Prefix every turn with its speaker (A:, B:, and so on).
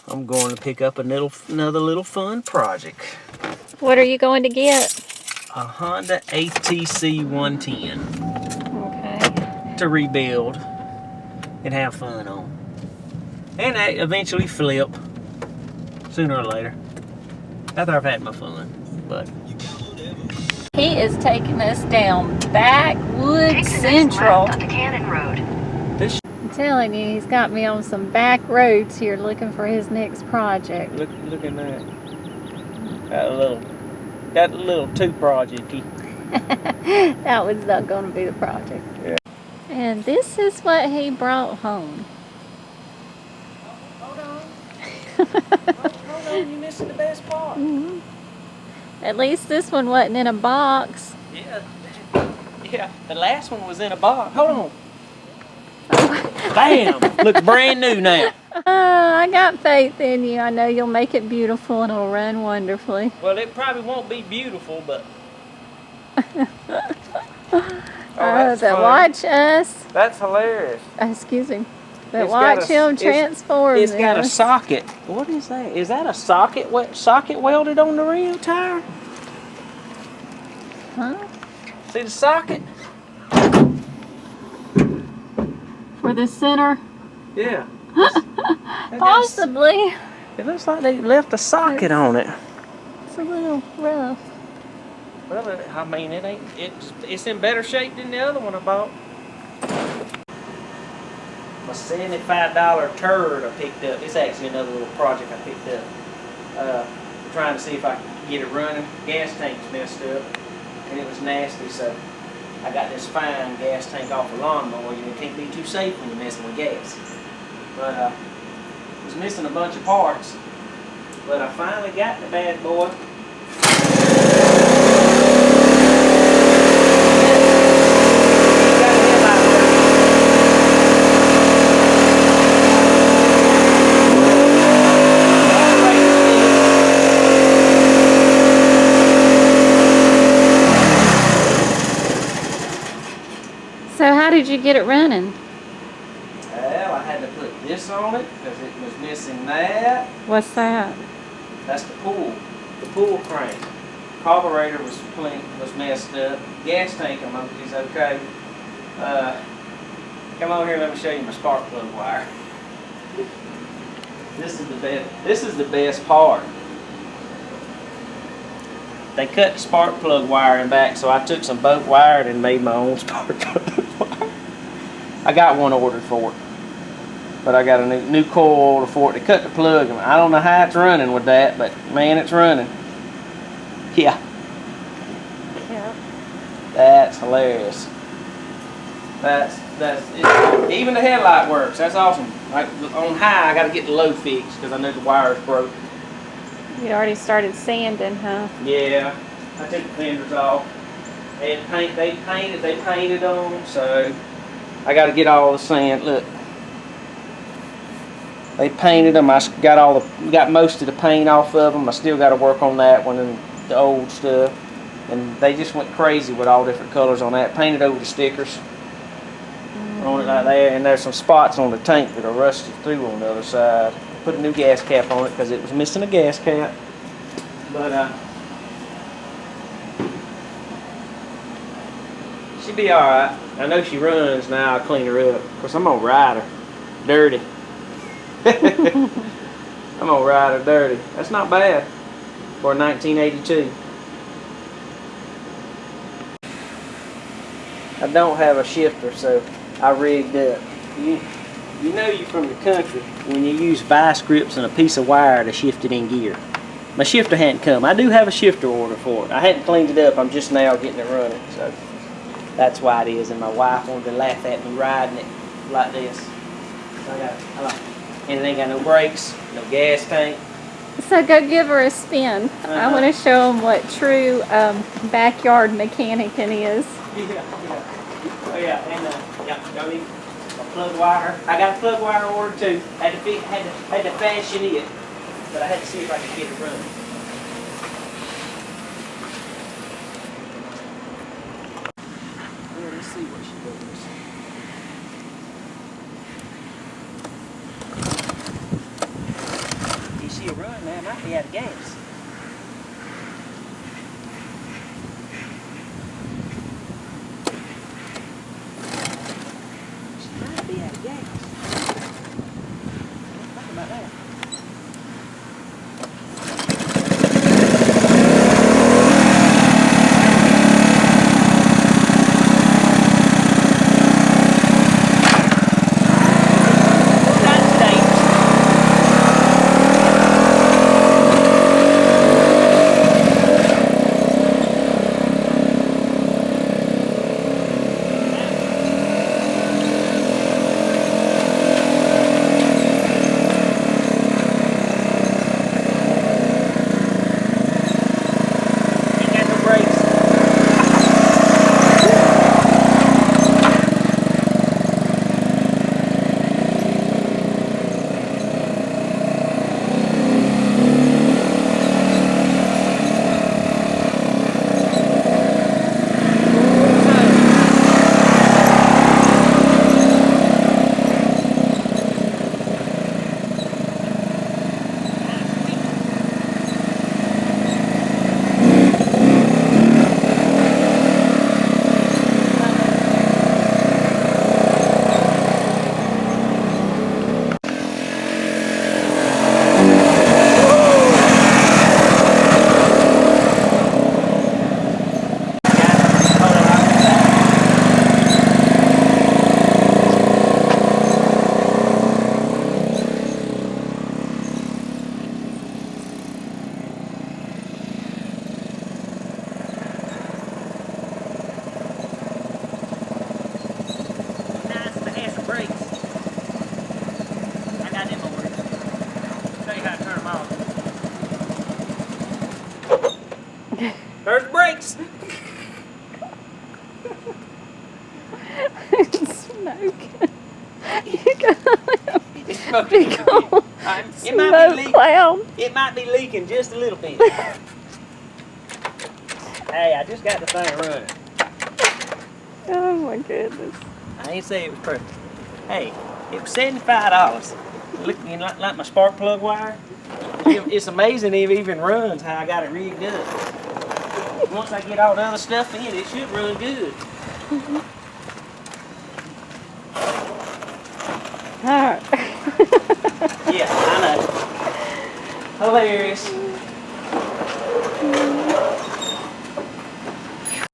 A: I'm going to pick up another little fun project.
B: What are you going to get?
A: A Honda ATC 110.
B: Okay.
A: To rebuild and have fun on. And eventually flip sooner or later. After I've had my fun. But
B: he is taking us down Backwoods Central.
C: On the Cannon Road.
B: I'm telling you, he's got me on some back roads here looking for his next project.
A: look at that. Got a little too projecty.
B: That was not going to be the project.
A: Yeah.
B: And this is what he brought home.
A: Hold on, you're missing the best part.
B: Mm-hmm. At least this one wasn't in a box.
A: Yeah, the last one was in a box. Hold on. Bam! Looks brand new now.
B: I got faith in you. I know you'll make it beautiful and it'll run wonderfully.
A: Well, it probably won't be beautiful, but...
B: Watch us.
A: That's hilarious.
B: Excuse me. But watch him transform.
A: It's got a socket. What is that? Is that a socket welded on the rear tire?
B: Huh?
A: See the socket?
B: For the center?
A: Yeah.
B: Possibly.
A: It looks like they left a socket on it.
B: It's a little rough.
A: Well, I mean, it's in better shape than the other one I bought. A $75 turd I picked up. It's actually another little project I picked up. Trying to see if I could get it running. Gas tank was messed up, and it was nasty, so I got this fine gas tank off a lawnmower. You can't be too safe when you're messing with gas. But it was missing a bunch of parts. But I finally got the bad boy.
B: So how did you get it running?
A: Well, I had to put this on it because it was missing that.
B: What's that?
A: That's the pool crank. Carburetor was messed up. Gas tank is okay. Come over here, let me show you my spark plug wire. This is the best part. They cut the spark plug wiring back, so I took some boat wire and made my own spark plug wire. I got one ordered for it, but I got a new coil order for it. They cut the plug. I don't know how it's running with that, but man, it's running. Yeah.
B: Yeah.
A: That's hilarious. That's it. Even the headlight works. That's awesome. On high, I got to get the low fixed because I know the wire is broke.
B: You already started sanding, huh?
A: Yeah, I took the fenders off. They painted them, so I got to get all the sand. Look, they painted them. I got most of the paint off of them. I still got to work on that one and the old stuff. And they just went crazy with all different colors on that. Painted over the stickers on it like there, and there's some spots on the tank that are rusted through on the other side. Put a new gas cap on it because it was missing a gas cap. But she'll be alright. I know she runs now. I'll clean her up. Of course, I'm gonna ride her dirty. I'm gonna ride her dirty. That's not bad for a 1982. I don't have a shifter, so I rigged up. You know you're from the country when you use vice grips and a piece of wire to shift it in gear. My shifter hadn't come. I do have a shifter order for it. I hadn't cleaned it up. I'm just now getting it running, so that's why it is. And my wife wanted to laugh at me riding it like this. So and it ain't got no brakes, no gas tank.
B: So go give her a spin. I want to show them what true backyard mechanicing is.
A: Yeah. Oh yeah, and y'all need a plug wire. I got a plug wire ordered too. Had to fashion it, but I had to see if I could get it running. Well, let's see what she does. might be out of gas. She might be out of gas. Think about that. There's the brakes.
B: It's smoking. You got
A: It's smoking.
B: big old
A: It might
B: smoke
A: be leaking.
B: cloud.
A: It might be leaking just a little bit. Hey, I just got the thing running.
B: Oh my goodness.
A: I ain't say it was perfect. Hey, it was $75. Look, you know, like my spark plug wire. It's amazing it even runs how I got it rigged up. Once I get all the other stuff in, it should run good.
B: All right.
A: Yeah, I know. Hilarious.